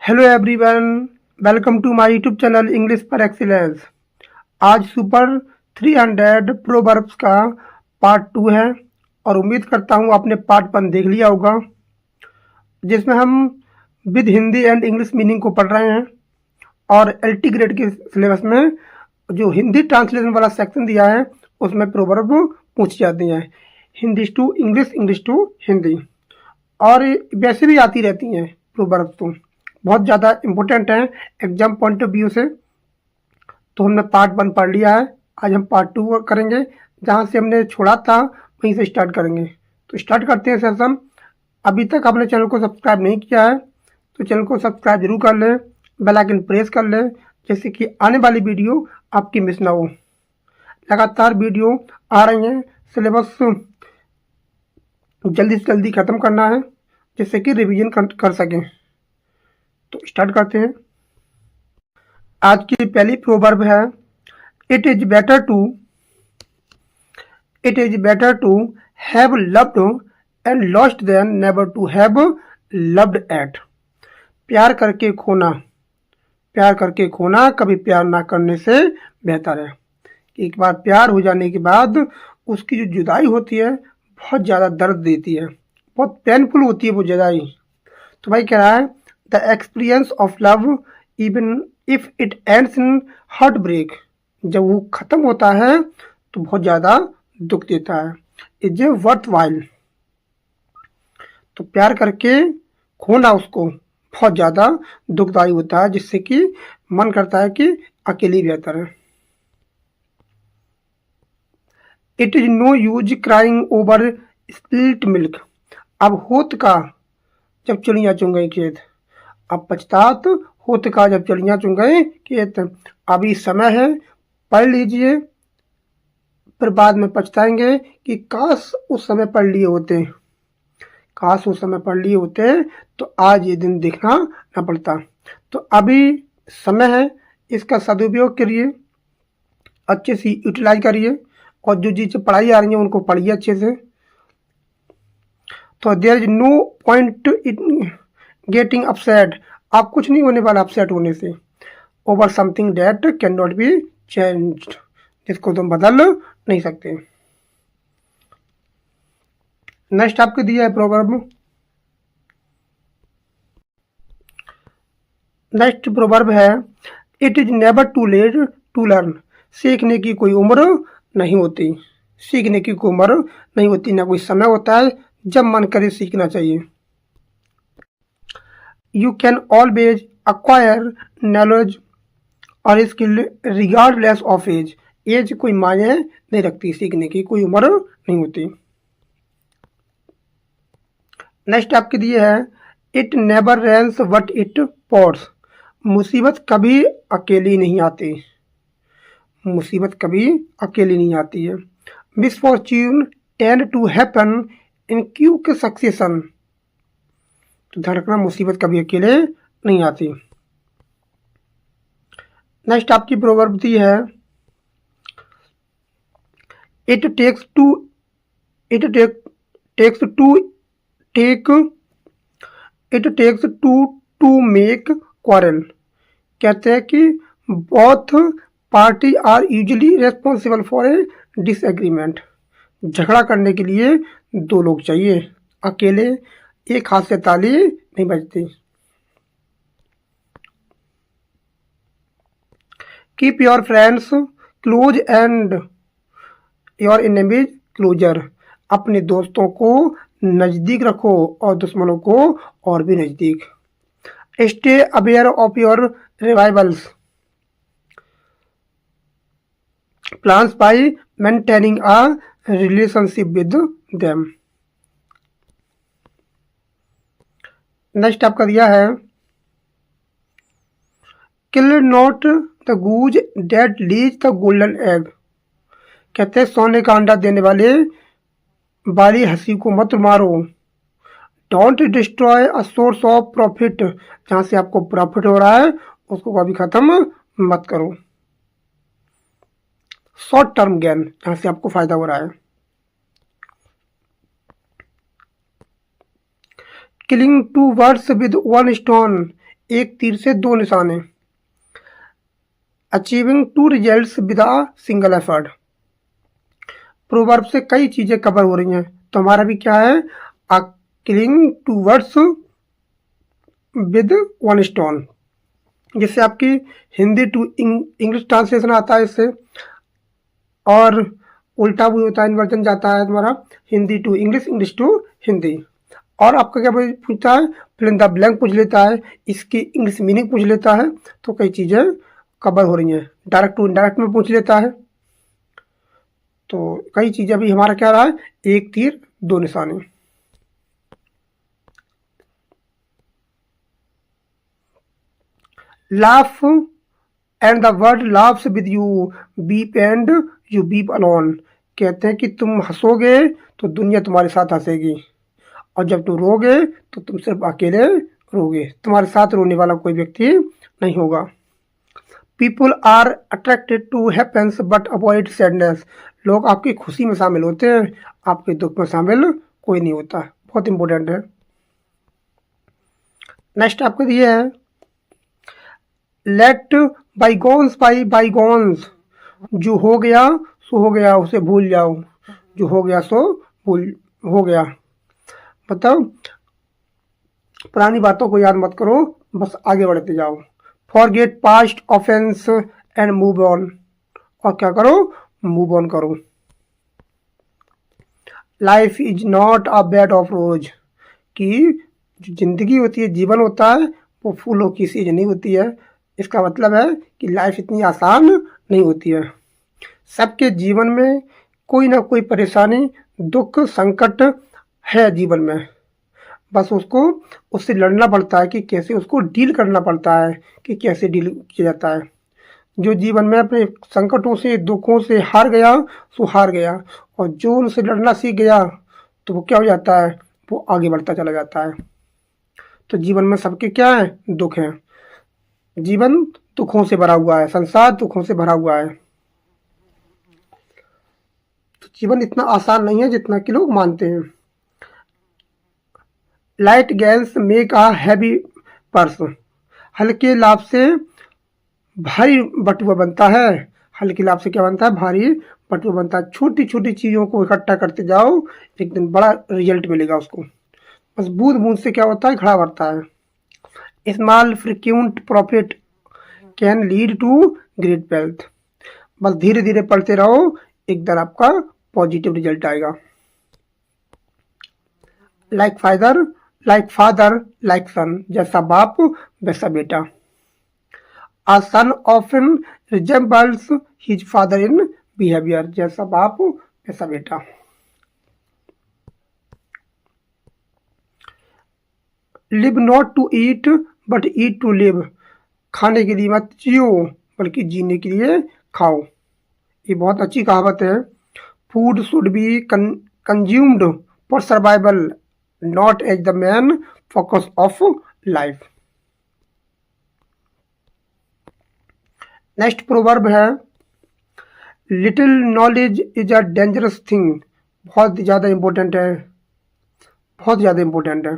Hello everyone, welcome to my YouTube channel English for excellence. आज super 300 proverbs का part 2 है और उम्मीद करता हूँ आपने पार्ट 1 देख लिया होगा, जिसमें हम with Hindi and English meaning को पढ़ रहे हैं। और एलटी ग्रेड के सिलेबस में जो हिंदी ट्रांसलेशन वाला सेक्शन दिया है उसमें प्रोवर्ब पूछी जाती हैं, Hindi to English, English to Hindi. और वैसे भी आती रहती हैं प्रोवर्ब, तो बहुत ज़्यादा इम्पोर्टेंट है एग्जाम पॉइंट ऑफ व्यू से। तो हमने पार्ट 1 पढ़ लिया है, आज हम पार्ट 2 करेंगे। जहाँ से हमने छोड़ा था वहीं से स्टार्ट करेंगे। तो स्टार्ट करते हैं सेशन। अभी तक आपने चैनल को सब्सक्राइब नहीं किया है तो चैनल को सब्सक्राइब जरूर कर लें, बेल आइकन प्रेस कर लें, जैसे कि आने वाली वीडियो आपकी मिस ना हो। लगातार वीडियो आ रही हैं, सिलेबस जल्दी से जल्दी ख़त्म करना है जिससे कि रिवीजन कर सकें। तो स्टार्ट करते हैं। आज की पहली प्रोवर्ब है, it is better to have loved and lost than never to have loved it. प्यार करके खोना कभी प्यार ना करने से बेहतर है। एक बार प्यार हो जाने के बाद उसकी जो जुदाई होती है बहुत ज़्यादा दर्द देती है, बहुत पेनफुल होती है वो जुदाई। तो भाई कह रहा है, the experience of love even if it ends in heart break. जब वो ख़त्म होता है तो बहुत ज़्यादा दुख देता है। Is a worth while. तो प्यार करके खोना उसको बहुत ज़्यादा दुखदायी होता है, जिससे कि मन करता है कि अकेली बेहतर है। It is no use crying over spilt milk. अब होत का जब चिड़िया चुन गई खेत, अब पछतात होत का जब चिड़िया चुन गए खेत। अभी समय है, पढ़ लीजिए, फिर बाद में पछताएंगे कि काश उस समय पढ़ लिए होते, तो आज ये दिन देखना ना पड़ता। तो अभी समय है, इसका सदुपयोग करिए, अच्छे से यूटिलाइज करिए, और जो चीज़ें पढ़ाई आ रही हैं उनको पढ़िए अच्छे से। तो there is no point in getting upset. आप कुछ नहीं होने वाला अपसेट होने से। Over something that can not be changed, जिसको तुम बदल नहीं सकते। नेक्स्ट आपको दिया है प्रोवर्ब। नेक्स्ट प्रोवर्ब है, it is never too late to learn. सीखने की कोई उम्र नहीं होती, ना कोई समय होता है, जब मन करे सीखना चाहिए। You can always acquire knowledge और skill regardless of age. Age कोई मायने नहीं रखती, सीखने की कोई उम्र नहीं होती। नेक्स्ट आपके दिए है, it never rains but it pours. मुसीबत कभी अकेली नहीं आती है। Misfortune tend to happen in quick succession. तो ध्यान रखना, मुसीबत कभी अकेले नहीं आती। नेक्स्ट आपकी प्रोवर्ब दी है, it takes to make quarrel. कहते हैं कि both party are usually responsible for a disagreement. झगड़ा करने के लिए दो लोग चाहिए, अकेले एक हाथ से ताली नहीं बजती। Keep your friends close and your enemies closer. अपने दोस्तों को नज़दीक रखो और दुश्मनों को और भी नज़दीक। Stay aware of your revivals plans by maintaining a relationship with them. Next आपका दिया है, kill not the goose that lays the golden egg. कहते हैं सोने का अंडा देने वाली हंसी को मत मारो। Don't destroy a source of profit. जहाँ से आपको प्रॉफिट हो रहा है उसको कभी खत्म मत करो। शॉर्ट टर्म गेन, जहाँ से आपको फायदा हो रहा है। Killing two birds with one stone एक तीर से दो निशाने, achieving two results with a single effort. Proverb से कई चीजें कवर हो रही हैं, तो हमारा भी क्या है, a killing two words with one stone. जिससे आपकी हिंदी टू इंग्लिश ट्रांसलेशन आता है इससे, और उल्टा भी होता है, इन्वर्जन जाता है तुम्हारा Hindi to English, English to Hindi. और आपका क्या पूछता है, फिल इन द ब्लैंक पूछ लेता है, इसकी इंग्लिश मीनिंग पूछ लेता है, तो कई चीज़ें कवर हो रही हैं। डायरेक्ट टू इनडायरेक्ट में पूछ लेता है, तो कई चीज़ें अभी हमारा क्या रहा है, एक तीर दो निशाने। Laugh and the word laughs with you, beep and you beep alone. कहते हैं कि तुम हंसोगे तो दुनिया तुम्हारे साथ हंसेगी, और जब तुम रोगे तो तुम सिर्फ अकेले रोगे, तुम्हारे साथ रोने वाला कोई व्यक्ति नहीं होगा। People are attracted to happiness but avoid sadness. लोग आपकी खुशी में शामिल होते हैं, आपके दुख में शामिल कोई नहीं होता। बहुत इंपॉर्टेंट है। नेक्स्ट आपको दिए है, लेट बाईगोन्स बाई बाईगोन्स। जो हो गया सो हो गया, उसे भूल जाओ। जो हो गया सो भूल हो गया, मतलब पुरानी बातों को याद मत करो, बस आगे बढ़ते जाओ। Forget past offence and move on. और क्या करो, मूव ऑन करो। Life is not a bed of रोज। कि जो जिंदगी होती है, जीवन होता है, वो फूलों की सीज नहीं होती है। इसका मतलब है कि लाइफ इतनी आसान नहीं होती है। सबके जीवन में कोई ना कोई परेशानी, दुख, संकट है जीवन में। बस उसको उससे लड़ना पड़ता है कि कैसे उसको डील करना पड़ता है, कि कैसे डील किया जाता है। जो जीवन में अपने संकटों से, दुखों से हार गया सो हार गया, और जो उनसे लड़ना सीख गया तो वो क्या हो जाता है, वो आगे बढ़ता चला जाता है। तो जीवन में सबके क्या है, दुख हैं। जीवन दुखों से भरा हुआ है, संसार दुखों से भरा हुआ है। तो जीवन इतना आसान नहीं है जितना कि लोग मानते हैं। Light gas make a heavy purse. हल्के लाभ से भारी बटुआ बनता है। हल्के लाभ से क्या बनता है, भारी बटुआ बनता है। छोटी छोटी चीज़ों को इकट्ठा करते जाओ, एक दिन बड़ा रिजल्ट मिलेगा उसको। बस बूंद बूंद से क्या होता है, घड़ा भरता है। Small frequent profit can lead to great wealth. बस धीरे धीरे पढ़ते रहो, एक दिन आपका पॉजिटिव रिजल्ट आएगा। Like father like son. जैसा बाप वैसा बेटा। A son often resembles his father in behavior। जैसा बाप वैसा बेटा। Live not to eat but eat to live। खाने के लिए मत जियो, बल्कि जीने के लिए खाओ। ये बहुत अच्छी कहावत है। Food should be consumed for survival, not as the main focus of life. Next proverb है, little knowledge is a dangerous thing. बहुत ज़्यादा इम्पोर्टेंट है, बहुत ज़्यादा इम्पोर्टेंट है।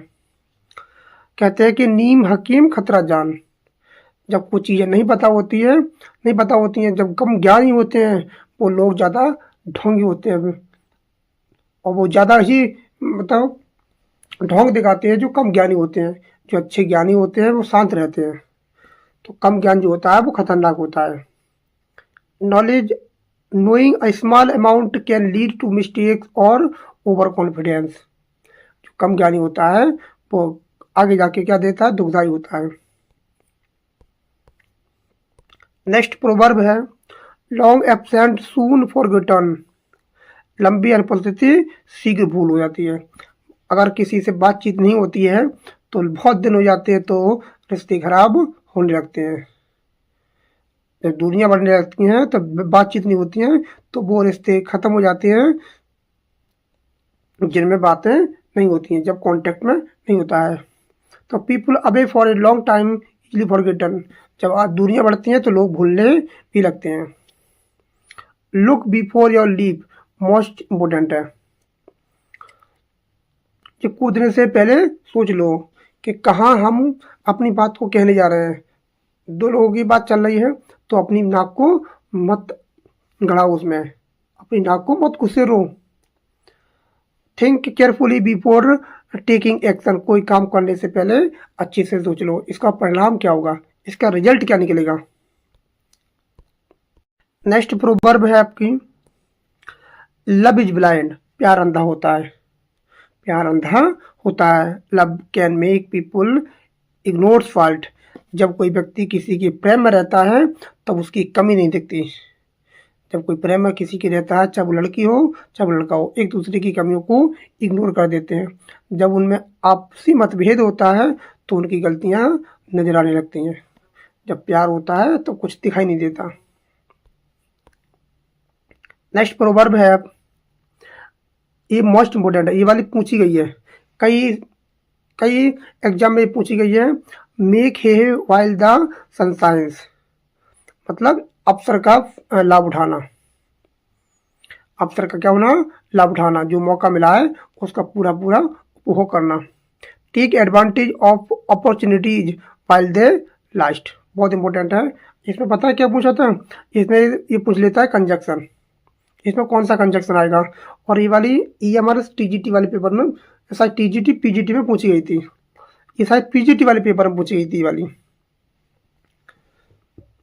कहते हैं कि नीम हकीम खतरा जान। जब कुछ चीज़ें नहीं पता होती है, नहीं पता होती हैं, जब कम ज्ञानी होते हैं, वो लोग ज़्यादा ढोंगी होते हैं, और वो ज़्यादा ही मतलब ढोंग दिखाते हैं जो कम ज्ञानी होते हैं। जो अच्छे ज्ञानी होते हैं वो शांत रहते हैं। तो कम ज्ञान जो होता है वो खतरनाक होता है। Knowledge knowing a small amount can lead to mistakes और ओवर कॉन्फिडेंस। जो कम ज्ञानी होता है वो आगे जाके क्या देता है, दुखदाई होता है। नेक्स्ट प्रोवर्ब है, लॉन्ग एब्सेंट सून फॉरगेटन। लंबी अनुपस्थिति शीघ्र भूल हो जाती है। अगर किसी से बातचीत नहीं होती है तो बहुत दिन हो जाते हैं, तो रिश्ते खराब होने लगते हैं। जब दूरियां बढ़ने लगती हैं, तो बातचीत नहीं होती है, तो वो रिश्ते खत्म हो जाते हैं जिनमें बातें नहीं होती हैं, जब कांटेक्ट में नहीं होता है। तो people away for a long time easily forgotten. जब दूरियां बढ़ती हैं तो लोग भूलने भी लगते हैं। Look before your leap, most important है। कि कूदने से पहले सोच लो कि कहाँ हम अपनी बात को कहने जा रहे हैं। दो लोगों की बात चल रही है तो अपनी नाक को मत गड़ाओ, उसमें अपनी नाक को मत घुसेरो। Think carefully before taking action, कोई काम करने से पहले अच्छे से सोच लो इसका परिणाम क्या होगा, इसका रिजल्ट क्या निकलेगा। नेक्स्ट प्रोवर्ब है आपकी, लव इज ब्लाइंड, प्यार अंधा होता है। प्यार अंधा होता है। Love can make people ignores fault, जब कोई व्यक्ति किसी के प्रेम में रहता है तब उसकी कमी नहीं दिखती। जब कोई प्रेम में किसी की रहता है, चाहे वो लड़की हो चाहे वो लड़का हो, एक दूसरे की कमियों को इग्नोर कर देते हैं। जब उनमें आपसी मतभेद होता है तो उनकी गलतियां नजर आने लगती हैं। जब प्यार होता है तो कुछ दिखाई नहीं देता। नेक्स्ट प्रोवर्ब है, ये मोस्ट इम्पोर्टेंट है, ये वाली पूछी गई है, कई कई एग्जाम में पूछी गई है। मेक हे वाइल द सनशाइन्स, मतलब अवसर का लाभ उठाना। अवसर का क्या होना, लाभ उठाना। जो मौका मिला है उसका पूरा पूरा उपभोग करना। Take advantage of opportunities while they last, बहुत इंपॉर्टेंट है। इसमें पता है क्या पूछा था, इसमें ये पूछ लेता है कंजक्शन, इसमें कौन सा कंजक्शन आएगा। और ये वाली EMRS TGT वाले पेपर में, शायद TGT PGT में पूछी गई थी, ये शायद PGT वाले पेपर में पूछी गई थी। ये वाली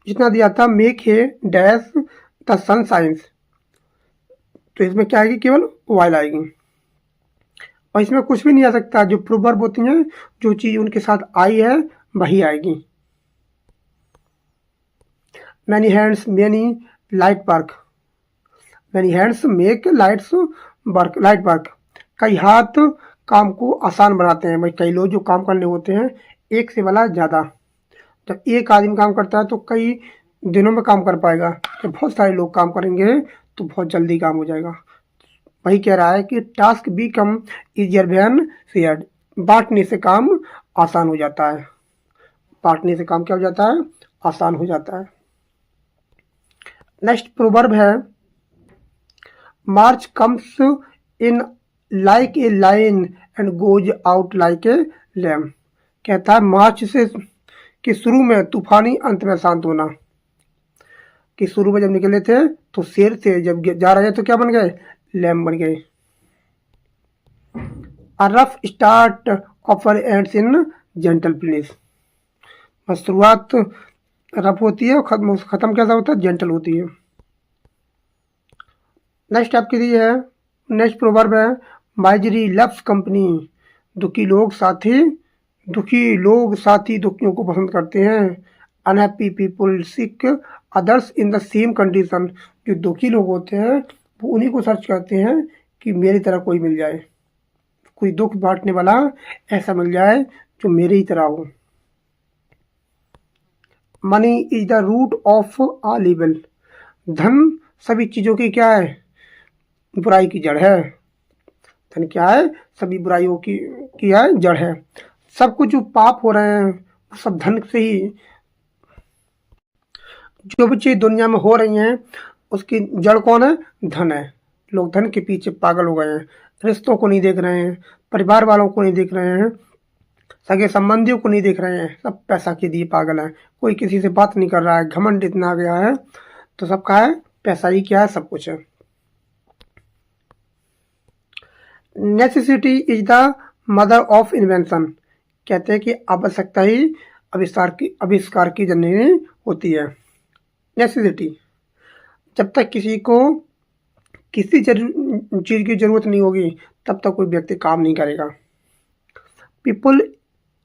जितना दिया था, make hay dash the sun science, तो इसमें क्या आएगी, केवल वाइल आएगी। और इसमें कुछ भी नहीं आ सकता। जो प्रोवर्ब होती हैं, जो चीज उनके साथ आई है वही आएगी। Many hands many light work, many hands make lights work, light work, कई हाथ काम को आसान बनाते हैं। भाई कई लोग जो काम करने होते हैं, एक से वाला ज़्यादा। जब एक आदमी काम करता है तो कई दिनों में काम कर पाएगा। जब बहुत सारे लोग काम करेंगे तो बहुत जल्दी काम हो जाएगा। वही कह रहा है कि task become easier when shared, बांटने से काम आसान हो जाता है। बांटने से काम क्या हो जाता है, आसान हो जाता है। नेक्स्ट प्रोवर्ब है, March comes in like a lion and goes out like a lamb, कहता है मार्च से कि शुरू में तूफानी, अंत में शांत होना। कि शुरू में जब निकले थे तो शेर थे, जब जा रहे तो क्या बन गए, लैम बन गए। A rough start offer ends in gentle finish, बस शुरुआत रफ होती है और खत्म कैसा होता है, जेंटल होती है। नेक्स्ट आपके लिए है, नेक्स्ट प्रोवर्ब है, माइजरी लव्स कंपनी, दुखी लोग साथी दुखियों को पसंद करते हैं। Unhappy people seek others in the same condition, जो दुखी लोग होते हैं वो उन्हीं को सर्च करते हैं कि मेरी तरह कोई मिल जाए, कोई दुख बांटने वाला ऐसा मिल जाए जो मेरी ही तरह हो। Money is the root of all evil, धन सभी चीज़ों की क्या है, बुराई की जड़ है। धन क्या है, सभी बुराइयों की है जड़ है। सब कुछ जो पाप हो रहे हैं वो सब धन से ही, जो भी चीज दुनिया में हो रही हैं उसकी जड़ कौन है, धन है। लोग धन के पीछे पागल हो गए हैं, रिश्तों को नहीं देख रहे हैं, परिवार वालों को नहीं देख रहे हैं, सगे संबंधियों को नहीं देख रहे हैं, सब पैसा के लिए पागल है। कोई किसी से बात नहीं कर रहा है, घमंड इतना आ गया है, तो सबका है पैसा ही क्या है, सब कुछ है। Necessity is the mother of invention, कहते हैं कि आवश्यकता ही आविष्कार की जननी होती है। नेसेसिटी, जब तक किसी को किसी चीज़ की जरूरत नहीं होगी तब तक कोई व्यक्ति काम नहीं करेगा। People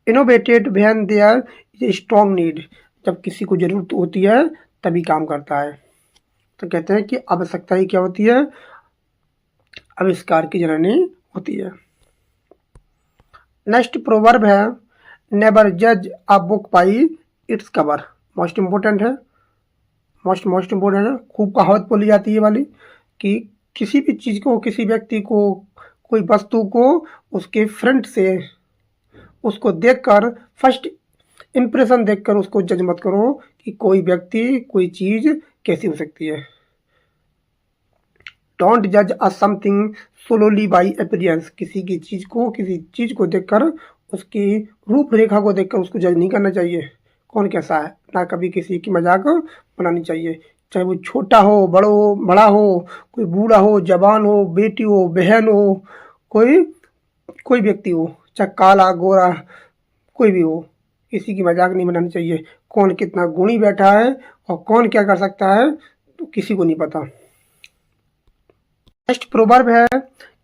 innovated when there is strong need, जब किसी को जरूरत होती है तभी काम करता है। तो कहते हैं कि आवश्यकता ही क्या होती है, आविष्कार की जननी होती है। नेक्स्ट प्रोवर्ब है, नेवर जज a book by its cover, most important है, मोस्ट इम्पोर्टेंट है। खूब कहावत बोली जाती है वाली कि किसी भी चीज़ को, किसी व्यक्ति को, कोई वस्तु को उसके फ्रंट से, उसको देखकर, फर्स्ट इम्प्रेशन देखकर उसको जज मत करो कि कोई व्यक्ति, कोई चीज़ कैसी हो सकती है। डोंट जज अ समथिंग सोलोली बाई अपीयरेंस, किसी चीज़ को देखकर उसकी रूपरेखा को देखकर उसको जज नहीं करना चाहिए कौन कैसा है। ना कभी किसी की मजाक बनानी चाहिए, चाहे वो छोटा हो, बड़ा हो, कोई बूढ़ा हो, जवान हो, बेटी हो, बहन हो, कोई कोई व्यक्ति हो, चाहे काला गोरा कोई भी हो, किसी की मजाक नहीं बनानी चाहिए। कौन कितना गुणी बैठा है और कौन क्या कर सकता है तो किसी को नहीं पता। नेक्स्ट प्रोवर्ब है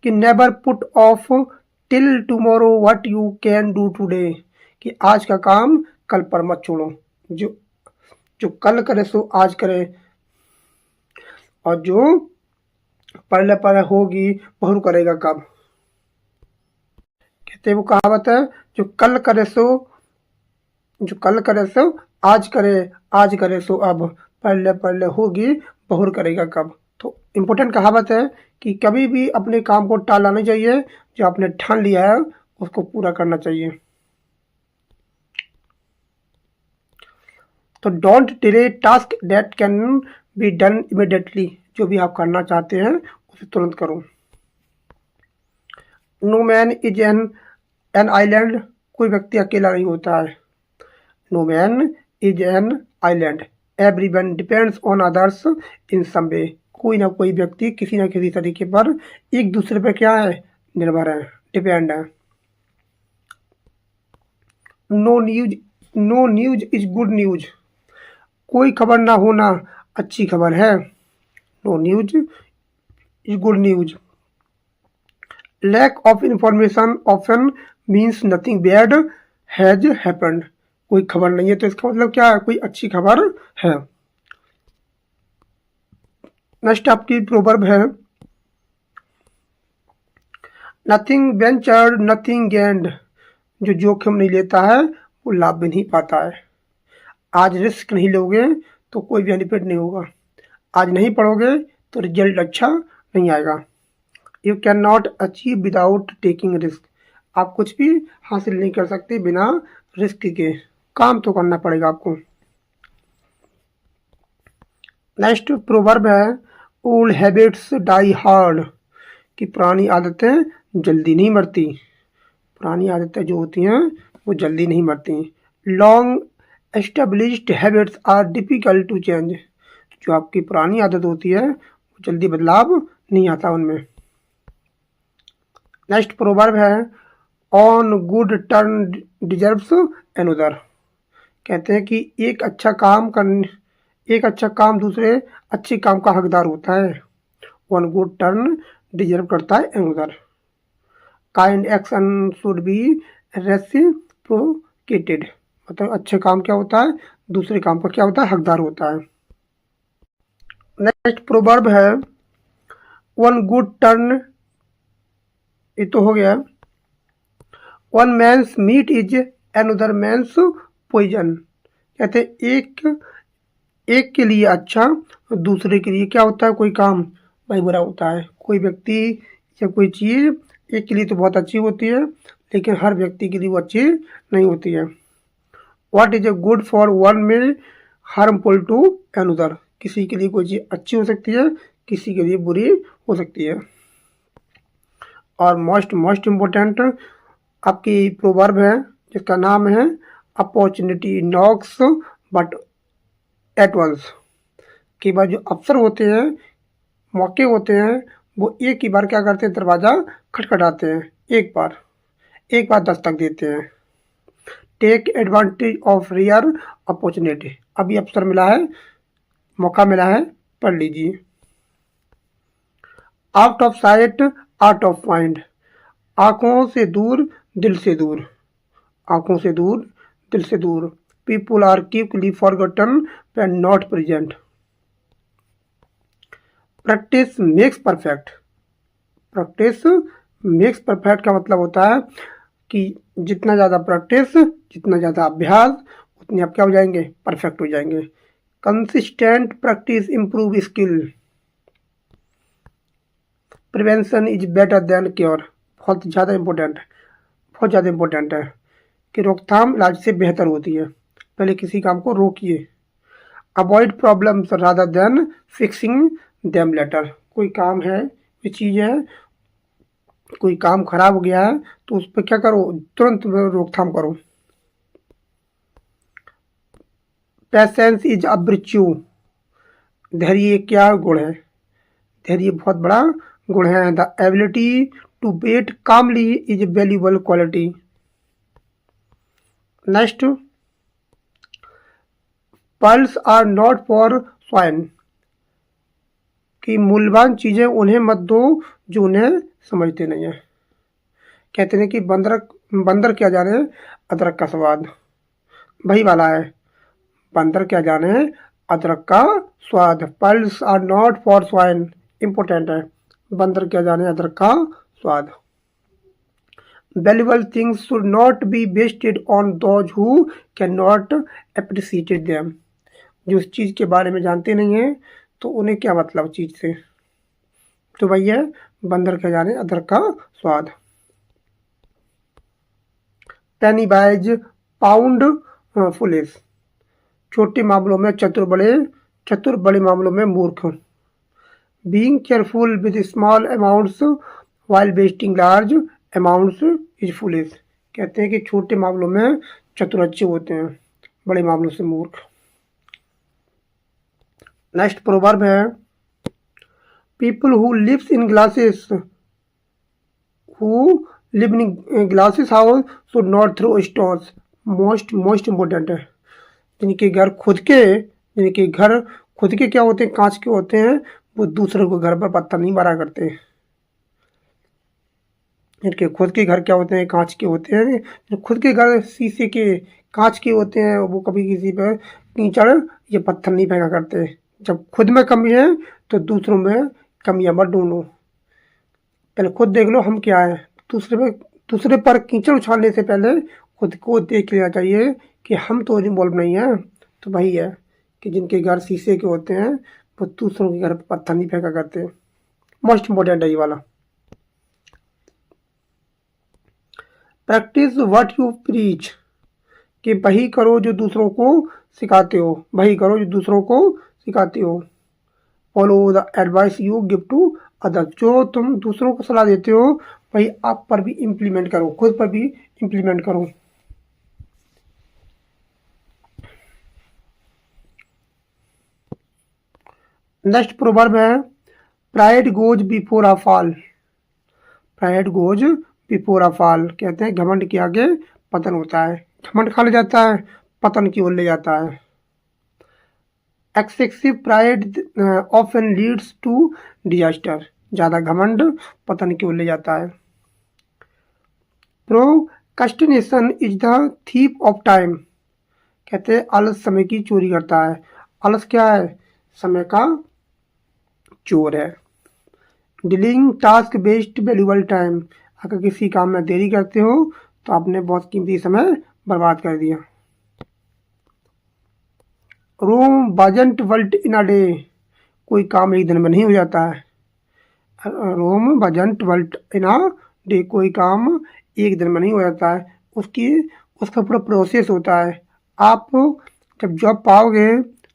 कि never put off till tomorrow what you can do today, कि आज का काम कल पर मत छोड़ो, जो जो कल करे सो आज करे, और जो पहले पर होगी बहु करेगा कब। कहते हैं वो कहावत है, जो कल करे सो आज करे सो अब, पहले पहले होगी बहुर करेगा कब। तो इम्पोर्टेंट कहावत है कि कभी भी अपने काम को टालना नहीं चाहिए, जो आपने ठान लिया है उसको पूरा करना चाहिए। तो don't delay task that can be done immediately, जो भी आप करना चाहते हैं उसे तुरंत करो। No man is an island, कोई व्यक्ति अकेला नहीं होता है। No man is an island, everyone depends on others in some way, कोई ना कोई व्यक्ति किसी न किसी तरीके पर एक दूसरे पर क्या है, निर्भर है, डिपेंड है। No news is good news, कोई खबर ना होना अच्छी खबर है। No news is good news. Lack of information often means nothing bad has happened, कोई खबर नहीं है तो इसका मतलब क्या है, कोई अच्छी खबर है। नेक्स्ट आपकी प्रोवर्ब है, नथिंग वेंचर्ड नथिंग गेंड, जो जोखिम नहीं लेता है वो लाभ भी नहीं पाता है। आज रिस्क नहीं लोगे तो कोई बेनिफिट नहीं होगा, आज नहीं पढ़ोगे तो रिजल्ट अच्छा नहीं आएगा। You can not achieve without taking risk, आप कुछ भी हासिल नहीं कर सकते बिना रिस्क के, काम तो करना पड़ेगा आपको। नेक्स्ट प्रोवर्ब है, ओल्ड हैबिट्स डाई हार्ड, कि पुरानी आदतें जल्दी नहीं मरती, पुरानी आदतें जो होती हैं वो जल्दी नहीं मरती। Long established habits are difficult to change, जो आपकी पुरानी आदत होती है वो जल्दी बदलाव नहीं आता उनमें। नेक्स्ट प्रोवर्ब है, on good turn deserves another, कहते हैं कि एक अच्छा काम दूसरे अच्छे काम का हकदार होता है। वन गुड टर्न डिजर्व करता है another. Kind action should be reciprocated, मतलब अच्छे काम क्या होता है, दूसरे काम का क्या होता है, हकदार होता है। नेक्स्ट प्रोवर्ब है, वन गुड टर्न, ये तो हो गया। One man's meat is another man's poison, कहते हैं एक के लिए अच्छा दूसरे के लिए क्या होता है, कोई काम भाई बुरा होता है। कोई व्यक्ति या कोई चीज़ एक के लिए तो बहुत अच्छी होती है लेकिन हर व्यक्ति के लिए वो अच्छी नहीं होती है। What is a good for one में हार्मफुल टू एनदर, किसी के लिए कोई चीज़ अच्छी हो सकती है, किसी के लिए बुरी हो सकती है। और मोस्ट इम्पोर्टेंट आपकी प्रोवर्ब है जिसका नाम है, opportunity knocks but at once, कि बार जो अवसर होते हैं, मौके होते हैं, वो एक ही बार क्या करते हैं, दरवाज़ा खटखटाते हैं, एक बार दस्तक देते हैं। Take advantage of rare opportunity, अभी अवसर मिला है, मौका मिला है, पढ़ लीजिए। Out of sight out of mind, आँखों से दूर दिल से दूर, आँखों से दूर दिल से दूर। People are quickly forgotten when not present. Practice makes perfect, practice makes perfect का मतलब होता है कि जितना ज़्यादा प्रैक्टिस, जितना ज़्यादा अभ्यास, उतने आप क्या हो जाएंगे, परफेक्ट हो जाएंगे। Consistent practice improve skill. Prevention is better than cure, बहुत ज़्यादा इम्पोर्टेंट है कि रोकथाम इलाज से बेहतर होती है। पहले किसी काम को रोकिए। Avoid problems rather than fixing them later, कोई काम है, कोई चीज़ है, कोई काम खराब हो गया है तो उस पर क्या करो, तुरंत रोकथाम करो। पेशेंस इज अ virtue, धैर्य क्या गुण है, धैर्य बहुत बड़ा गुण है। The ability to wait calmly is a valuable quality. Next, pearls are not for swine, कि मूल्यवान चीजें उन्हें मत दो जो उन्हें समझते नहीं है। कहते हैं कि बंदर बंदर क्या जाने अदरक का स्वाद, वही वाला है, बंदर क्या जाने अदरक का स्वाद। Pearls are not for swine, important है, बंदर क्या जाने अदरक का स्वाद। Valuable things should not be wasted on those who can not appreciate them, जो उस चीज़ के बारे में जानते नहीं हैं तो उन्हें क्या मतलब चीज़ से। तो भैया बंदर क्या जाने अदरक का स्वाद। पेनी वाइज पाउंड फुलिश, छोटे मामलों में चतुर, बड़े मामलों में मूर्ख। Being careful with small amounts while wasting large amounts is foolish, कहते हैं कि छोटे मामलों में चतुर अच्छे होते हैं, बड़े मामलों से मूर्ख। नेक्स्ट प्रोवर्ब है, people who lives in glasses who live in glasses house should not throw stones. Most important है, जिनके घर खुद के क्या होते हैं, कांच के होते हैं, वो दूसरों के घर पर पत्थर नहीं मारा करते। इनके खुद के घर क्या होते हैं, कांच के होते हैं। जो खुद के घर शीशे के कांच के होते हैं वो कभी किसी पर कीचड़ या पत्थर नहीं फेंका करते। जब खुद में कमी है तो दूसरों में कमियां मत ढूंढो, पहले खुद देख लो हम क्या है। दूसरे पर कीचड़ उछालने से पहले खुद को देख लेना चाहिए कि हम तो इन्वॉल्व नहीं है। तो वही है कि जिनके घर शीशे के होते हैं वो दूसरों के घर पर पत्थर नहीं फेंका करते। मोस्ट इम्पोर्टेंट है ये वाला। प्रैक्टिस व्हाट यू प्रीच, कि वही करो जो दूसरों को सिखाते हो, वही करो जो दूसरों को सिखाते हो। Follow the advice you give to other, जो तुम दूसरों को सलाह देते हो वही आप पर भी इम्प्लीमेंट करो, खुद पर भी इम्प्लीमेंट करो। नेक्स्ट प्रोवर्ब है, pride goes before a fall, pride goes before a fall, कहते हैं घमंड के आगे पतन होता है। घमंड खा ले जाता है, पतन की ओर ले जाता है। Excessive pride often leads to disaster, ज़्यादा घमंड पतन की ओर ले जाता है। Procrastination is the thief of time, कहते हैं आलस समय की चोरी करता है। आलस क्या है, समय का चोर है। Delaying task waste valuable time, अगर किसी काम में देरी करते हो तो आपने बहुत कीमती समय बर्बाद कर दिया। Rome wasn't world in a day, कोई काम एक दिन में नहीं हो जाता है। Rome wasn't world in a day, कोई काम एक दिन में नहीं हो जाता है, उसका पूरा प्रोसेस होता है। आप जब जॉब पाओगे,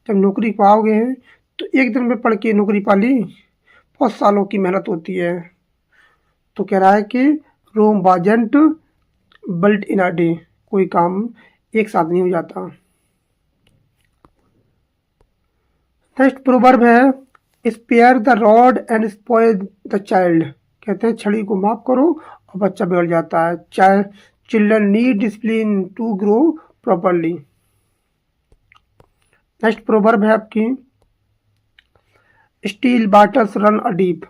जब नौकरी पाओगे तो एक दिन में पढ़ के नौकरी पा ली, बहुत सालों की मेहनत होती है। तो कह रहा है कि Rome wasn't built in a day, कोई काम एक साथ नहीं हो जाता। नेक्स्ट प्रोवर्ब है, spare the rod and spoil the child, कहते हैं छड़ी को माफ करो और बच्चा बिगड़ जाता है। Children need discipline to grow properly. Next proverb है आपकी, still waters run a deep,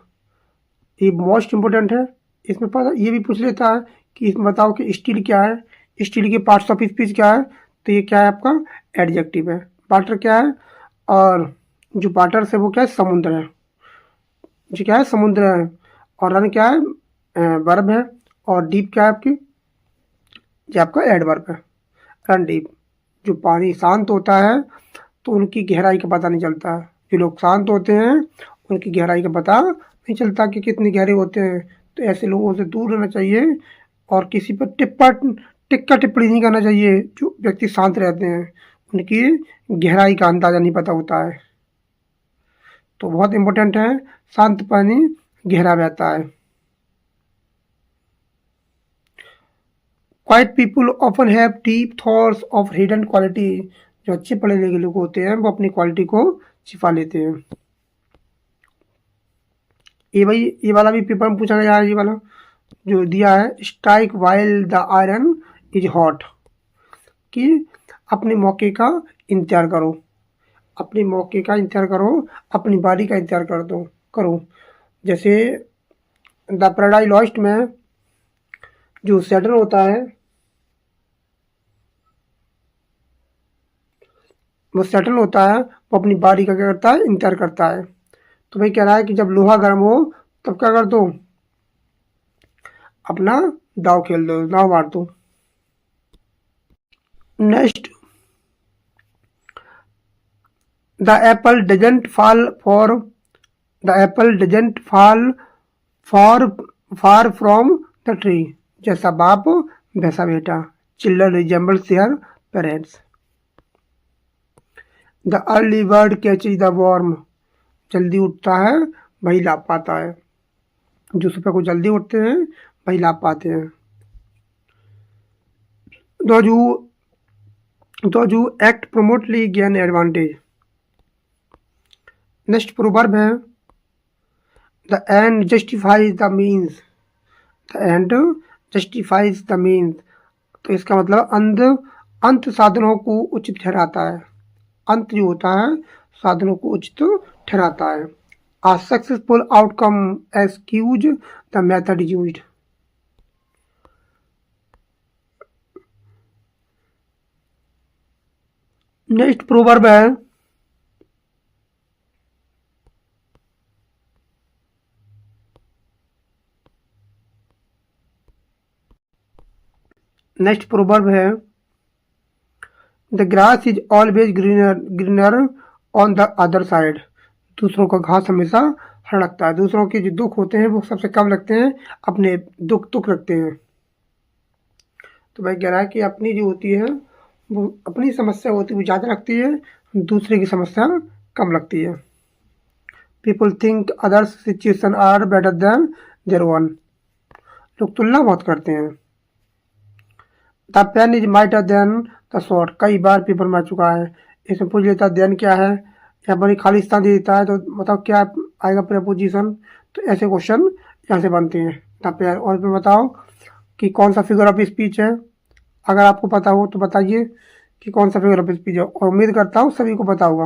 ये मोस्ट इंपोर्टेंट है। इसमें पता ये भी पूछ लेता है कि इसमें बताओ कि स्टील क्या है, स्टील के पार्ट्स ऑफ स्पीच क्या है। तो ये क्या है आपका एडजेक्टिव है। वाटर क्या है, और जो वाटर है वो क्या है, समुद्र है, जो क्या है समुद्र है। और रन क्या है, वर्ब है। और डीप क्या है आपकी, ये आपका एडवर्ब है, रन डीप। जो पानी शांत होता है तो उनकी गहराई का पता नहीं चलता, जो लोग शांत होते हैं उनकी गहराई का पता नहीं चलता कि कितने गहरे होते हैं। तो ऐसे लोगों से दूर रहना चाहिए और किसी पर टिक्का टिप्पणी नहीं करना चाहिए। जो व्यक्ति शांत रहते हैं उनकी गहराई का अंदाजा नहीं पता होता है। तो बहुत इंपॉर्टेंट है, शांत पानी गहरा बहता है। Quite people often have deep thoughts of hidden quality. जो अच्छे पढ़े लिखे लोग होते हैं वो अपनी क्वालिटी को छिपा लेते हैं। ये भाई ये वाला भी पेपर में पूछा गया है, ये वाला जो दिया है, strike while the iron is hot, कि अपने मौके का इंतजार करो, अपने मौके का इंतजार करो, अपनी बारी का इंतजार करो। जैसे द पैराडाइज लॉस्ट में जो सैटर्न होता है वो अपनी बारी का क्या करता है, इंतजार करता है। तो भाई कह रहा है कि जब लोहा गर्म हो तब क्या कर दो, अपना दाव खेल दो, दाव मार दो। Next, the Apple doesn't fall far from the tree। जैसा बाप वैसा बेटा। Children resembles their parents। The early bird catches the worm। जल्दी उठता है वही लाभ पाता है। जो सुबह को जल्दी उठते हैं वही लाभ पाते हैं। those who act promptly gain advantage। Next proverb है the end justifies the means. The end justifies the means, तो इसका मतलब अंत साधनों को उचित ठहराता है। अंत जो होता है साधनों को उचित ठहराता है। A successful outcome excuse the method used। Next proverb है the grass is always greener on the other side. दूसरों का घास हमेशा हरा लगता है। दूसरों के जो दुख होते हैं वो सबसे कम लगते हैं, अपने दुख लगते हैं। तो भाई कह रहा है कि अपनी जो होती है वो अपनी समस्या होती है वो ज़्यादा लगती है, दूसरे की समस्या कम लगती है। People think others situation are better than their own. लोग तुलना बहुत करते हैं। The pen is mightier than the sword. कई बार पेपर में आ चुका है। इसमें पूछ लेता है देन क्या है, यहाँ पर खालिस्तान दे देता है तो बताओ क्या आएगा प्रेपोजिशन। तो ऐसे क्वेश्चन यहाँ से बनते हैं। द पेन, और फिर बताओ कि कौन सा फिगर ऑफ स्पीच है। अगर आपको पता हो तो बताइए कि कौन सा फिगर ऑफ स्पीच है, और उम्मीद करता हूँ सभी को पता होगा।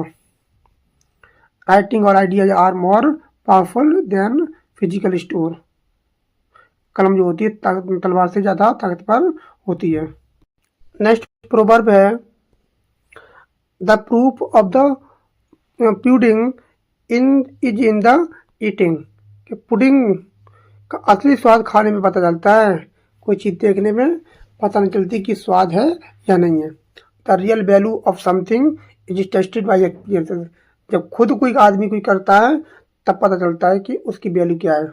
राइटिंग और ideas are more powerful than physical store. कलम जो होती है तलवार से ज़्यादा ताकतवर होती है। नेक्स्ट प्रोवर्ब है the proof of the pudding in the eating. कि पुडिंग का असली स्वाद खाने में पता चलता है, कोई चीज़ देखने में पता नहीं चलती कि स्वाद है या नहीं है। The real value of something is tested by experience. जब खुद कोई आदमी कोई करता है तब पता चलता है कि उसकी वैल्यू क्या है।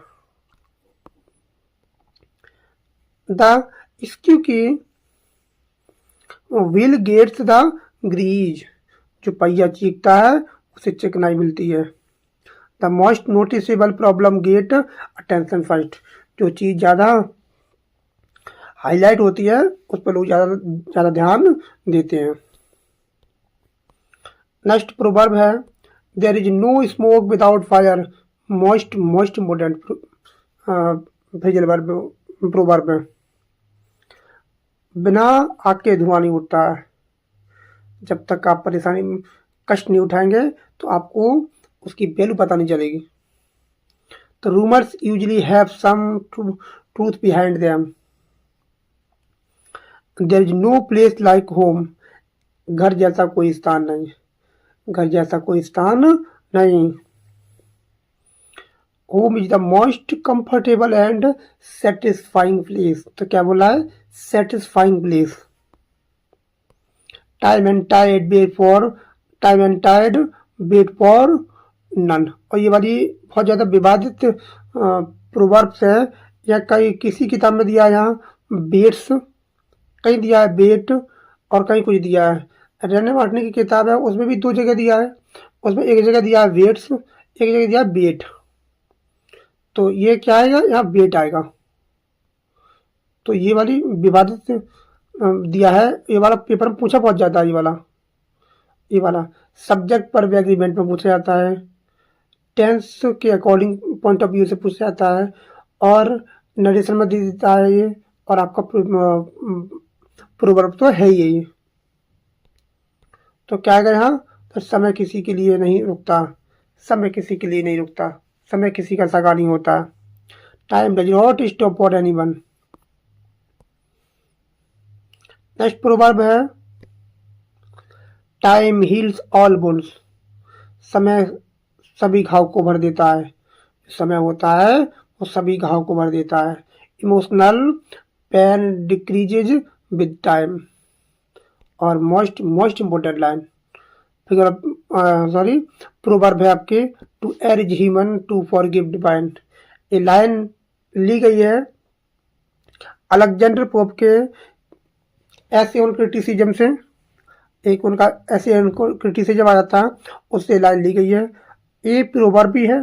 द स्क्यू की व्हील गेट्स द ग्रीज। जो पहिया चीखता है उसे चिकनाई मिलती है। The most noticeable problem get attention first. जो चीज़ ज़्यादा हाईलाइट होती है उस पर लोग ज़्यादा ध्यान देते हैं। नेक्स्ट प्रोवर्ब है there is no smoke without fire. Most important phrasal proverb है। बिना आग के धुआं नहीं उठता है। जब तक आप कष्ट नहीं उठाएंगे तो आपको उसकी वैल्यू पता नहीं चलेगी। तो rumours usually have some truth behind them. There is no place like home. घर जैसा कोई स्थान नहीं। Home is the most comfortable and satisfying place. तो क्या बोला है, satisfying place. Time and tide wait for none. और ये वाली बहुत ज़्यादा विवादित प्रोवर्ब्स है, या कहीं किसी किताब में दिया है यहाँ बेट्स, कहीं दिया है बेट और कहीं कुछ दिया है। रेने मार्टिन की किताब है उसमें भी दो जगह दिया है, उसमें एक जगह दिया है वेट्स, एक जगह दिया है बेट। तो ये क्या आएगा, यहाँ बेट आएगा। तो ये वाली विवादित दिया है, ये वाला पेपर में पूछा बहुत जाता है, ये वाला सब्जेक्ट पर भी एग्रीमेंट में पूछा जाता है, टेंस के अकॉर्डिंग पॉइंट ऑफ व्यू से पूछा जाता है, और नरेशन में दे देता है ये, और आपका प्रोवर्ब तो है ही ये। तो क्या है यहाँ, तो समय किसी के लिए नहीं रुकता, समय किसी के लिए नहीं रुकता, समय किसी का सगा नहीं होता, time does not stop for anyone. Next proverb है टाइम हील्स ऑल वुंड्स, समय सभी घाव को भर देता है, समय होता है वो सभी घाव को भर देता है, emotional pain decreases with time. और most important line figure sorry proverb है आपके, to err is human to forgive divine. ये लाइन ली गई है अलेक्जेंडर पोप के ऐसे ऑन क्रिटिसिज्म से, एक उनका ऐसे ऑन क्रिटिसिज्म आ जाता है, उससे लाइन ली गई है। ये प्रोवर्ब भी है,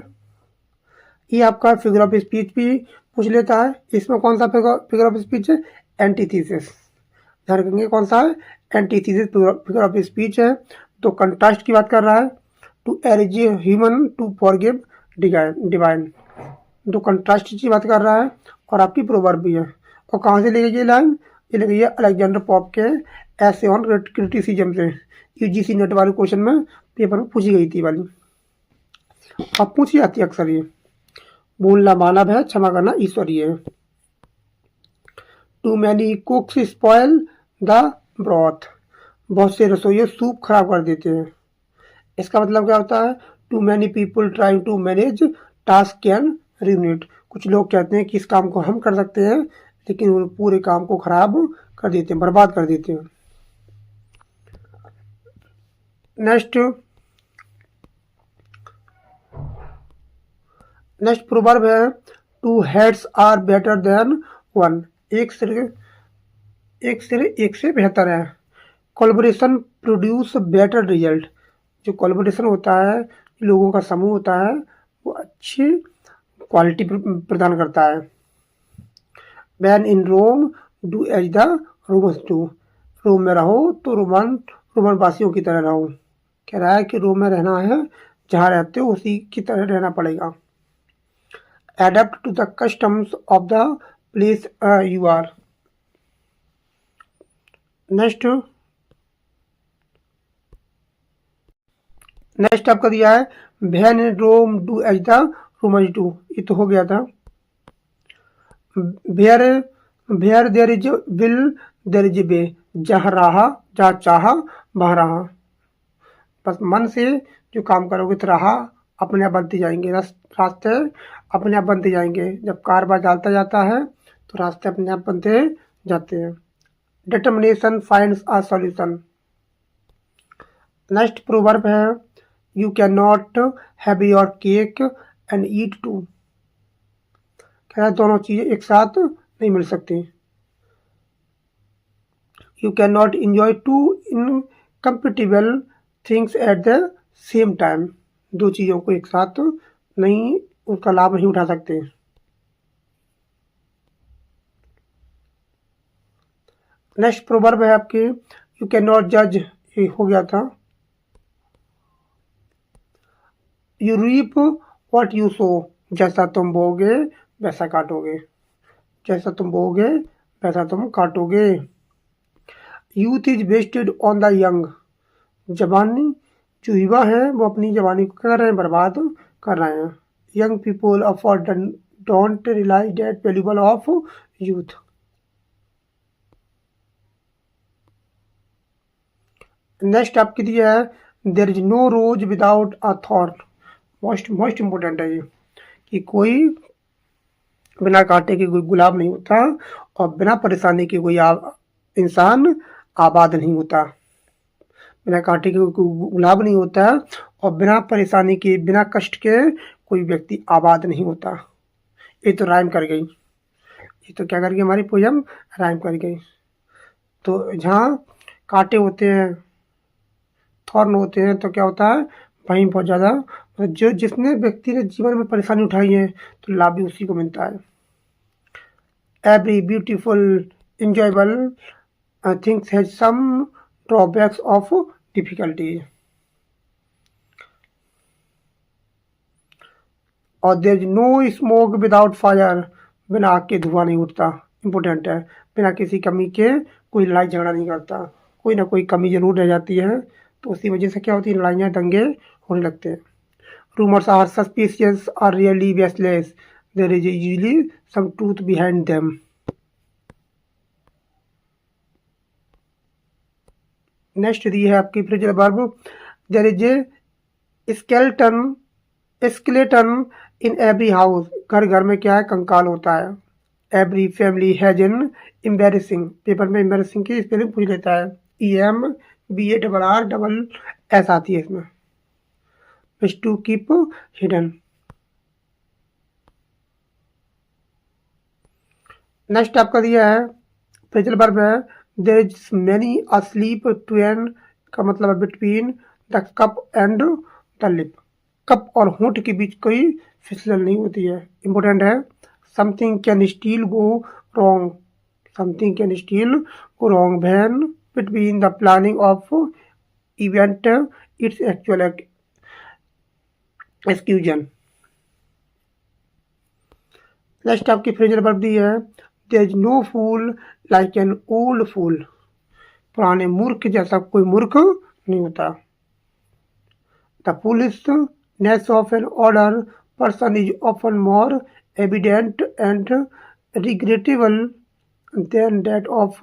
ये आपका फिगर ऑफ स्पीच भी पूछ लेता है। इसमें कौन सा फिगर ऑफ स्पीच है, एंटीथीसिस, ध्यान रखेंगे कौन सा है, एंटीथीसिस फिगर ऑफ स्पीच है। तो कंट्रास्ट की बात कर रहा है, to err is human to forgive divine, तो कंट्रास्ट की बात कर रहा है, और आपकी प्रोवर्ब भी है। और कहाँ से ली गई ये लाइन, ये लगी है अलेक्जेंडर पोप के ऐसे ऑन क्रिटिसिज्म से, यूजीसी नेट वाले क्वेश्चन में पेपर में पूछी गई थी वाली, अब पूछी जाती है अक्सर ये। भूलना मानव है, क्षमा करना ईश्वरीय है। Too many cooks spoil the broth, बहुत से रसोइये सूप खराब कर देते हैं। इसका मतलब क्या होता है, too many people trying to manage task can ruin it, कुछ लोग कहते हैं कि इस काम को हम कर सकते हैं, लेकिन वो पूरे काम को खराब कर देते हैं, बर्बाद कर देते हैं। नेक्स्ट प्रोवर्ब है two heads are better than one, एक सिर एक से बेहतर है। कोलैबोरेशन प्रोड्यूस बेटर रिजल्ट, जो कोलैबोरेशन होता है, लोगों का समूह होता है, वो अच्छी क्वालिटी प्रदान करता है। When in Rome do as the Romans do, Rome में रहो तो रोमन वासियों की तरह रहो। कह रहा है कि रोम में रहना है, जहाँ रहते हो उसी की तरह रहना पड़ेगा। Adapt to the customs of the place you are. Next आपका दिया है when in Rome do as the Romans do, ये तो हो गया था। Where there is will there is way, जहाँ रहा जहाँ चाहा वहाँ रहा। बस मन से जो काम करोगे तो राह अपने आप बनते जाएंगे, रास्ते अपने आप बनते जाएंगे। जब कारबार डालता जाता है तो रास्ते अपने आप बनते जाते हैं। Determination finds a solution. Next proverb है you can not have your cake and eat too, कह रहा है दोनों चीज़ें एक साथ नहीं मिल सकती। You can not enjoy two incompatible things at the same time, दो चीज़ों को एक साथ नहीं, उसका लाभ नहीं उठा सकते। नेक्स्ट प्रोवर्ब है आपके यू कैन नॉट जज, ये हो गया था। You reap what you sow, जैसा तुम बोगे वैसा काटोगे, जैसा तुम बोगे वैसा तुम काटोगे। Youth is wasted on the young, जवानी जो युवा है वो अपनी जवानी को कर रहे हैं, बर्बाद कर रहे हैं। Young people afford don't realise that valuable of youth. Next आपकी दिया है there is no rose without a thorn, most important है ये, कि कोई बिना कांटे के कोई गुलाब नहीं होता, और बिना परेशानी के कोई इंसान आबाद नहीं होता। बिना कांटे के कोई गुलाब नहीं होता, और बिना परेशानी के बिना कष्ट के कोई व्यक्ति आबाद नहीं होता। ये तो राइम कर गई, ये तो क्या कर गई हमारी पोयम, राइम कर गई। तो जहाँ कांटे होते हैं, थॉर्न होते हैं, तो क्या होता है वहीं बहुत ज़्यादा, जो जिसने व्यक्ति ने जीवन में परेशानी उठाई है तो लाभ भी उसी को मिलता है। Every beautiful enjoyable things has some drawbacks of difficulty. और there is no smoke without fire, बिना आग के धुआं नहीं उठता। इम्पोर्टेंट है, बिना किसी कमी के कोई लड़ाई झगड़ा नहीं करता, कोई ना कोई कमी जरूर रह जाती है, तो उसी वजह से क्या होती है, लड़ाइयाँ दंगे होने लगते हैं। Rumours are suspicious are really baseless, there is usually some truth behind them. Next दी है आपकी phrasal verb, there is a skeleton skeleton in every house, घर घर में क्या है, कंकाल होता है। Every family has an embarrassing, paper में एम्बेरसिंग की स्पेलिंग पूछ लेता है, EMBARRSS आती है इसमें। Wish to keep hidden. Next आपका दिया है फ्रेजल वर्ब है, there is many asleep Twain, का मतलब है between the cup and the lip, cup और होंठ के बीच कोई फिसलन नहीं होती है। इम्पोर्टेंट है, something can still go wrong, something can still go wrong when between the planning of event its actual execution. Next आपकी फ्रेजल वर्ब दी है, there is no fool like an old fool, पुराने मूर्ख जैसा कोई मूर्ख नहीं होता। The foolishness of an older person is often more evident and regrettable than that of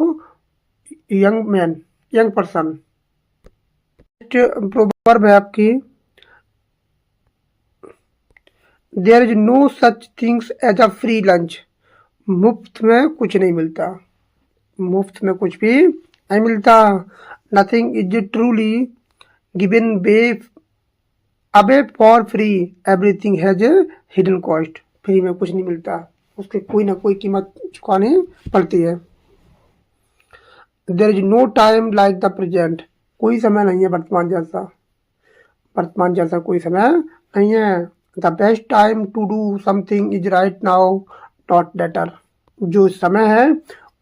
young person। Proverb है आपकी, there is no such things as a free lunch, मुफ्त में कुछ नहीं मिलता, मुफ्त में कुछ भी नहीं मिलता। नथिंग इज ट्रूली गिवन अबे for free, everything has a hidden cost, free में कुछ नहीं मिलता, उसके कोई ना कोई कीमत चुकानी पड़ती है। There is no time like the present, कोई समय नहीं है वर्तमान जैसा, वर्तमान जैसा कोई समय नहीं है। The best time to do something is right now not later, जो समय है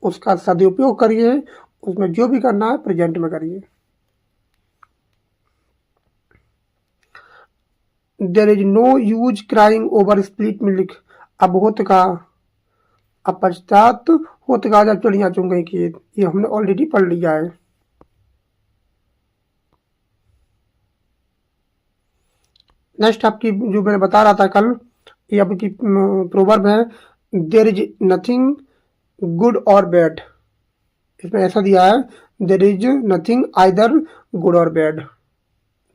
उसका सदुपयोग करिए, उसमें जो भी करना है प्रेजेंट में करिए। There is no use crying over split milk, अब होत का, अब पश्चात होत का जब चलियाँ चुन गई खेत, ये हमने ऑलरेडी पढ़ लिया है। नेक्स्ट आपकी जो मैंने बता रहा था कल, ये आपकी प्रोवर्ब है, देयर इज नथिंग गुड और बैड, इसमें ऐसा दिया है, there is nothing either good और bad,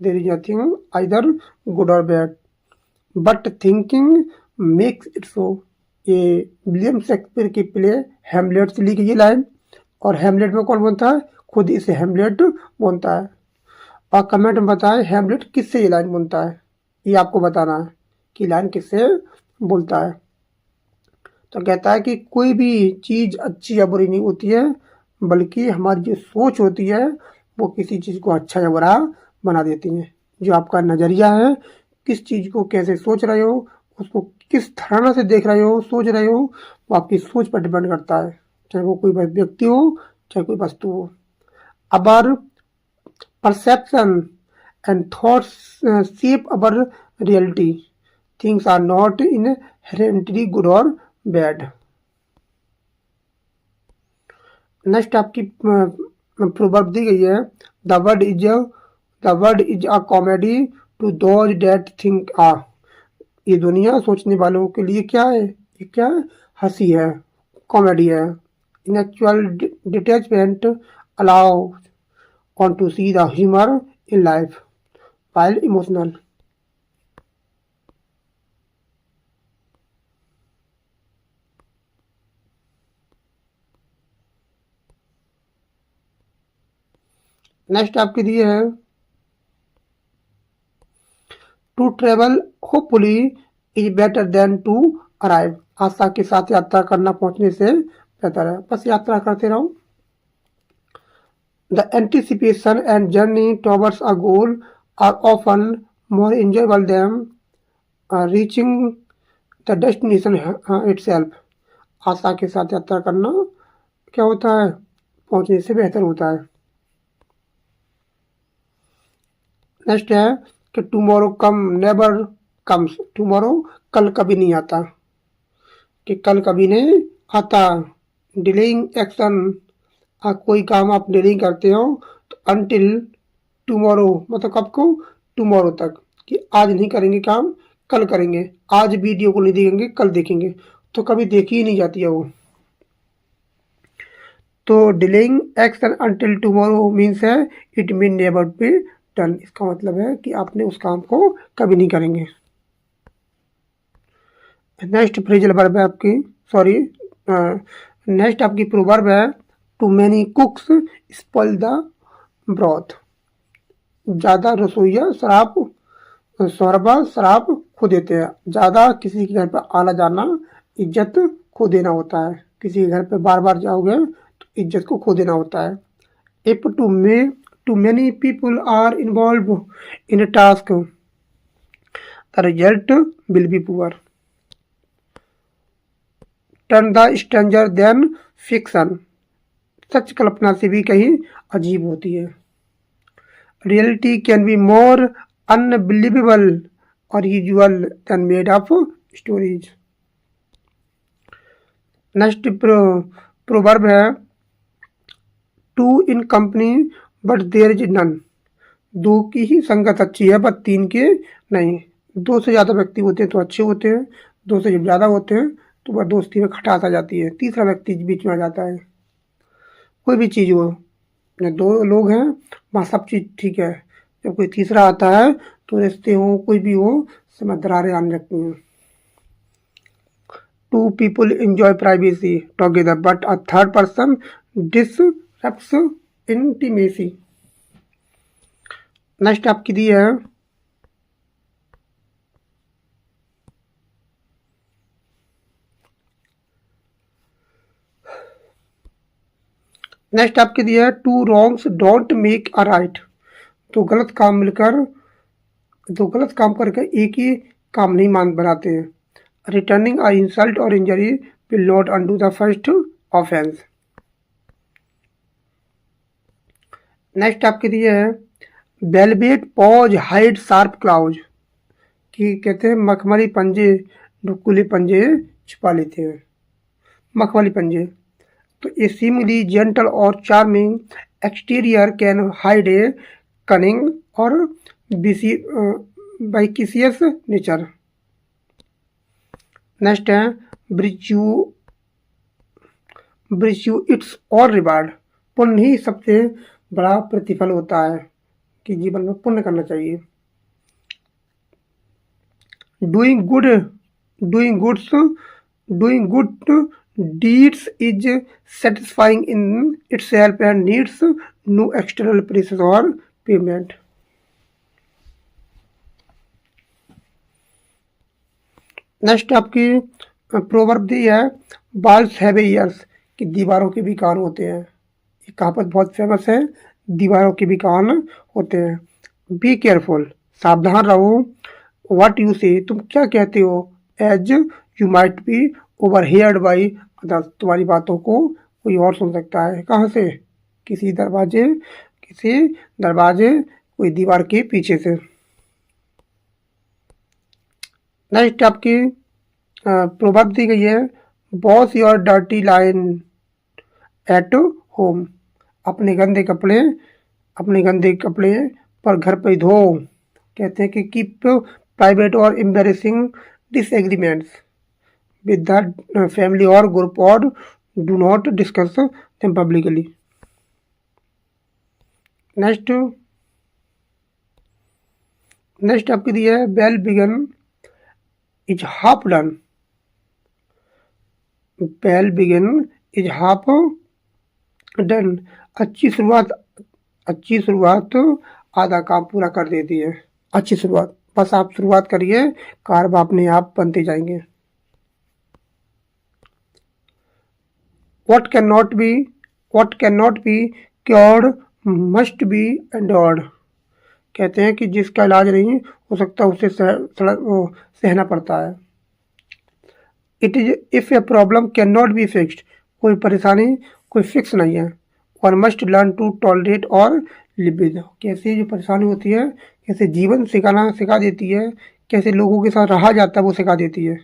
there is nothing either good और bad but thinking makes it so. ये विलियम शेक्सपियर की प्ले हैमलेट से ली गई लाइन, और हैमलेट में कौन बोलता है, खुद इसे हैमलेट बोलता है। और कमेंट में बताएं हैमलेट किससे ये लाइन बोलता है, ये आपको बताना है कि लाइन किससे बोलता है। तो कहता है कि कोई भी चीज़ अच्छी या बुरी नहीं होती है, बल्कि हमारी जो सोच होती है वो किसी चीज़ को अच्छा या बुरा बना देती है। जो आपका नज़रिया है, किस चीज़ को कैसे सोच रहे हो, उसको किस धारणा से देख रहे हो, सोच रहे हो, वो आपकी सोच पर डिपेंड करता है, चाहे वो कोई व्यक्ति हो चाहे कोई वस्तु हो। Our perception and thoughts shape our reality, things are not inherently good और बैड। नेक्स्ट आपकी प्रोवर्ब दी गई है, the word is a comedy to those that think आ, ये दुनिया सोचने वालों के लिए क्या है, ये क्या है, हंसी है, कॉमेडी है। Intellectual detachment allow one to see the humour in life while emotional. Next आपकी दी है, to travel hopefully is better than to arrive, आशा के साथ यात्रा करना पहुंचने से बेहतर है, बस यात्रा करते रहो। The anticipation and journey towards a goal are often more enjoyable than reaching the destination itself. आशा के साथ यात्रा करना क्या होता है, पहुंचने से बेहतर होता है। नेक्स्ट है कि टुमारो कम नेवर कम्स, टुमारो कल कभी नहीं आता, कि कल कभी नहीं आता। डिलेइंग एक्शन, कोई काम आप डिलेइंग करते हो तो अनटिल टुमारो मतलब कब को, टुमारो तक, कि आज नहीं करेंगे काम कल करेंगे, आज वीडियो को नहीं देखेंगे कल देखेंगे, तो कभी देखी ही नहीं जाती है वो। तो delaying action until tomorrow means है it mean never be done, इसका मतलब है कि आपने उस काम को कभी नहीं करेंगे। नेक्स्ट फ्रेजल वर्ब है आपकी, सॉरी नेक्स्ट आपकी प्रोवर्ब है too many cooks spoil the broth, ज़्यादा रसोइया शराब खो देते हैं। ज़्यादा किसी के घर पर आना जाना इज्जत खो देना होता है, किसी के घर पे बार बार जाओगे तो इज्जत को खो देना होता है। If too many people are involve in a task the result will be poor. Turn the stranger than fiction, सच कल्पना से भी कहीं अजीब होती है। Reality can be more unbelievable और usual than made of stories. Next proverb है two in company but there is none, दो की ही संगत अच्छी है पर तीन के नहीं। दो से ज़्यादा व्यक्ति होते हैं तो अच्छे होते हैं, दो से जब ज़्यादा होते हैं तो वह दोस्ती में खटास आ जाती है, तीसरा व्यक्ति बीच में आ जाता है। कोई भी चीज़ हो, दो लोग हैं वहाँ सब चीज़ ठीक है, जब कोई तीसरा आता है तो रिश्ते हो कोई भी हो समय दरारें आने लगती हैं। Two people enjoy privacy together but a third person disrupts intimacy. Next आपकी दी है नेक्स्ट आपके दिया है two wrongs don't make a right, तो गलत काम करके एक ही काम नहीं मान बनाते हैं। रिटर्निंग अ इंसल्ट और injury will not undo the first offence. Next आपके दिए है velvet paws hide sharp claws, कि कहते हैं मखमली पंजे नुकीले पंजे छिपा लेते हैं, मखमली पंजे। तो ए सीमली जेंटल और charming exterior can hide A cunning और बाइकिसियस नेचर। नेक्स्ट है ब्रिच यू इट्स और रिवार्ड, पुण्य ही सबसे बड़ा प्रतिफल होता है, कि जीवन में पुण्य करना चाहिए। Doing good deeds is satisfying in itself and needs no external praises or payment. Next आपकी प्रोवर्ब दी है वॉल्स हैव ईयर्स, कि दीवारों के भी कान होते हैं। ये कहावत बहुत फेमस है, दीवारों के भी कान होते हैं। बी केयरफुल, सावधान रहो। व्हाट यू से, तुम क्या कहते हो। As you might be overheard by others, तुम्हारी बातों को कोई और सुन सकता है। कहाँ से, किसी दरवाजे कोई दीवार के पीछे से। नेक्स्ट आपकी प्रोवर्ब दी गई है wash your dirty line at home, अपने गंदे कपड़े पर घर पे धो। कहते हैं कि कीप प्राइवेट और embarrassing disagreements with the family or group or do not discuss them publicly. Next आपकी दी है well begun is half done, well begun is half done, अच्छी शुरुआत आधा काम पूरा कर देती है। अच्छी शुरुआत, बस आप शुरुआत करिए, कारब अपने आप बनते जाएंगे। What cannot be cured must be endured, कहते हैं कि जिसका इलाज नहीं हो सकता उसे सहना पड़ता है। It is if a problem can not be fixed, कोई परेशानी कोई फिक्स नहीं है, one must learn to tolerate और लिव विद। कैसे जो परेशानी होती है, कैसे जीवन सिखा देती है, कैसे लोगों के साथ रहा जाता है वो सिखा देती है।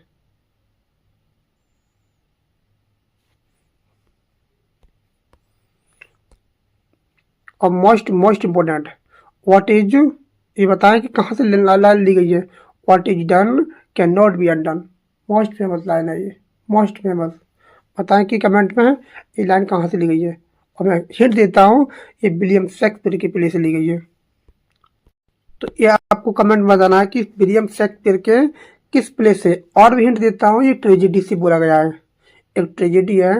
और मोस्ट इम्पोर्टेंट, व्हाट इज, ये बताएं कि कहाँ से लाइन ली गई है। What is done can not B undone. Most famous line है ये, मोस्ट फेमस। बताएं कि कमेंट में ये लाइन कहाँ से ली गई है। और मैं हिंट देता हूँ, ये विलियम शेक्सपियर के प्ले से ली गई है। तो ये आपको कमेंट में बताना है कि विलियम शेक्सपियर के किस प्ले से। और भी हिंट देता हूँ, ये ट्रेजेडी से बोला गया है, एक ट्रेजेडी है।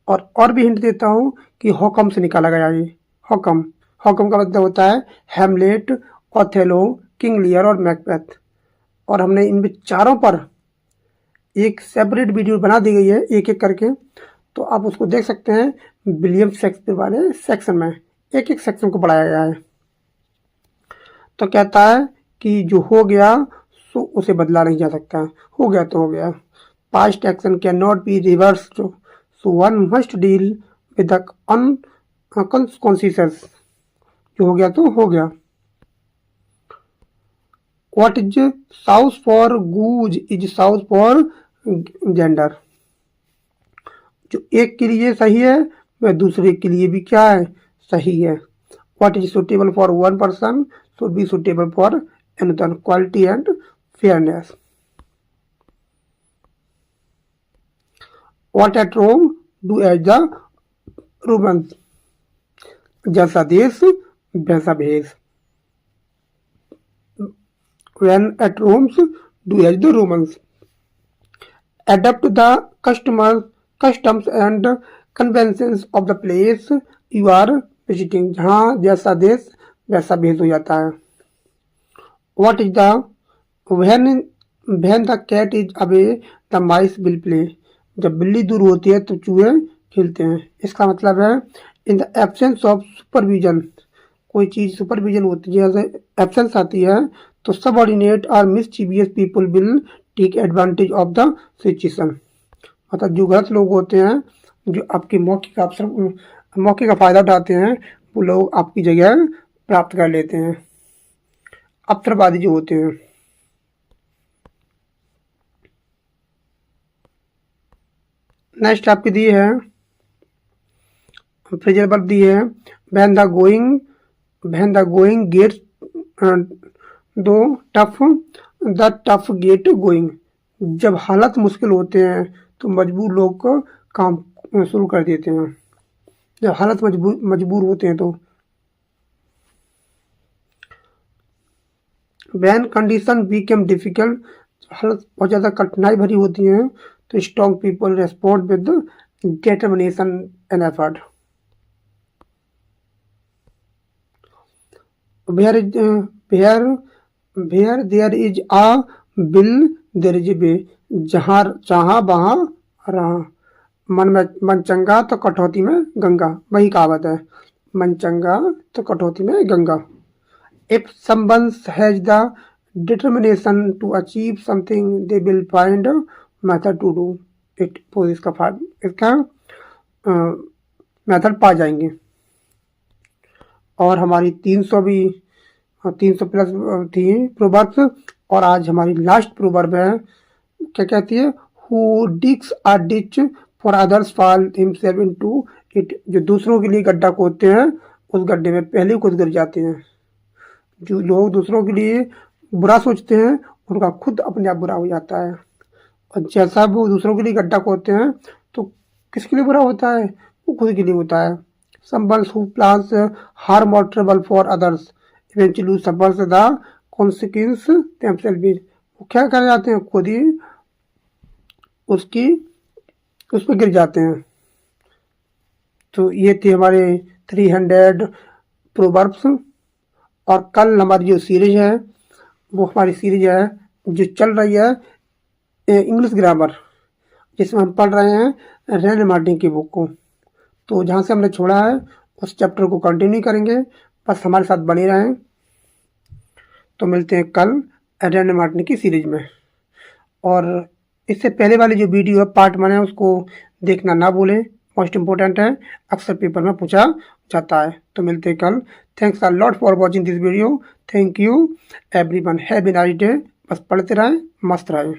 और भी हिंट देता हूँ कि हॉकम से निकाला गया है ये। हॉकम, हॉकम का मतलब होता है हैमलेट, ओथेलो, किंग लियर और मैकबेथ। और हमने इन चारों पर एक सेपरेट वीडियो बना दी गई है एक एक करके, तो आप उसको देख सकते हैं विलियम शेक्सपियर वाले सेक्शन में, एक एक सेक्शन को पढ़ाया गया है। तो कहता है कि जो हो गया सो उसे बदला नहीं जा सकता, हो गया तो हो गया। Past action can not be reversed, so one must deal with the consequences. जो हो गया तो हो गया। What is south for goose is south for gender. जो एक के लिए सही है वह दूसरे के लिए भी क्या है, सही है। What is suitable for one person should be suitable for another, quality and fairness. What at Rome do as the Romans, जैसा देश वैसा भेष। When at Rome do as the Romans, adapt the customs and conventions of the place you are visiting। जहाँ जैसा देश वैसा भेद हो जाता है। What is the when the cat is away the mice will play। जब बिल्ली दूर होती है तो चूहे खेलते हैं। इसका मतलब है in the absence of supervision, कोई चीज सुपरविजन होती है, जैसे एब्सेंस आती है तो सबऑर्डिनेट और mischievous people will take advantage of the situation. मतलब जो गलत लोग होते हैं, जो आपके मौके का फायदा उठाते हैं, वो लोग आपकी जगह प्राप्त कर लेते हैं, अवसरवादी जो होते हैं। नेक्स्ट आपकी दी है फ्रेजल वर्ब दी है, व्हेन द गोइंग गेट्स दो tough the tough get going. जब हालत मुश्किल होते हैं तो मजबूर लोग को काम शुरू कर देते हैं। जब हालत मजबूर होते हैं तो। When condition become difficult, हालत बहुत ज़्यादा कठिनाई भरी होती हैं तो strong people respond with determination and effort। Where there is a will there is a way। जहाँ चाहा वहाँ रहा। मन चंगा तो कटौती में गंगा, वही कहावत है, मन चंगा तो कटौती में Ganga. If someone has the determination to achieve something, they will find a method to do it। तो इसका मेथड पा जाएंगे। और हमारी 300 प्लस थी प्रोवर्ब्स, और आज हमारी लास्ट प्रोवर्ब है, क्या कहती है, Who digs a ditch for others fall himself into it। जो दूसरों के लिए गड्ढा खोदते हैं उस गड्ढे में पहले खुद गिर जाते हैं। जो लोग दूसरों के लिए बुरा सोचते हैं उनका खुद अपने आप बुरा हो जाता है। और जैसा वो दूसरों के लिए गड्ढा खोदते हैं तो किसके लिए बुरा होता है, वो खुद के लिए होता है। Someone who plans harm or trouble for others eventually suffers the consequence themselves। वो क्या कर जाते हैं, खुद ही उस पर गिर जाते हैं। तो ये थे हमारे 300 प्रोवर्ब्स। और कल हमारी जो सीरीज है वो हमारी सीरीज है जो चल रही है इंग्लिश ग्रामर, जिसमें हम पढ़ रहे हैं रैन मार्टिन की बुक को। तो जहाँ से हमने छोड़ा है उस चैप्टर को कंटिन्यू करेंगे, बस हमारे साथ बने रहें। तो मिलते हैं कल रैन मार्टिन की सीरीज में। और इससे पहले वाली जो वीडियो है पार्ट 1 है उसको देखना ना भूलें, मोस्ट इम्पोर्टेंट है, अक्सर पेपर में पूछा जाता है। तो मिलते हैं कल। Thanks a lot for watching this video. Thank you everyone, have a nice day. बस पढ़ते रहें, मस्त रहें।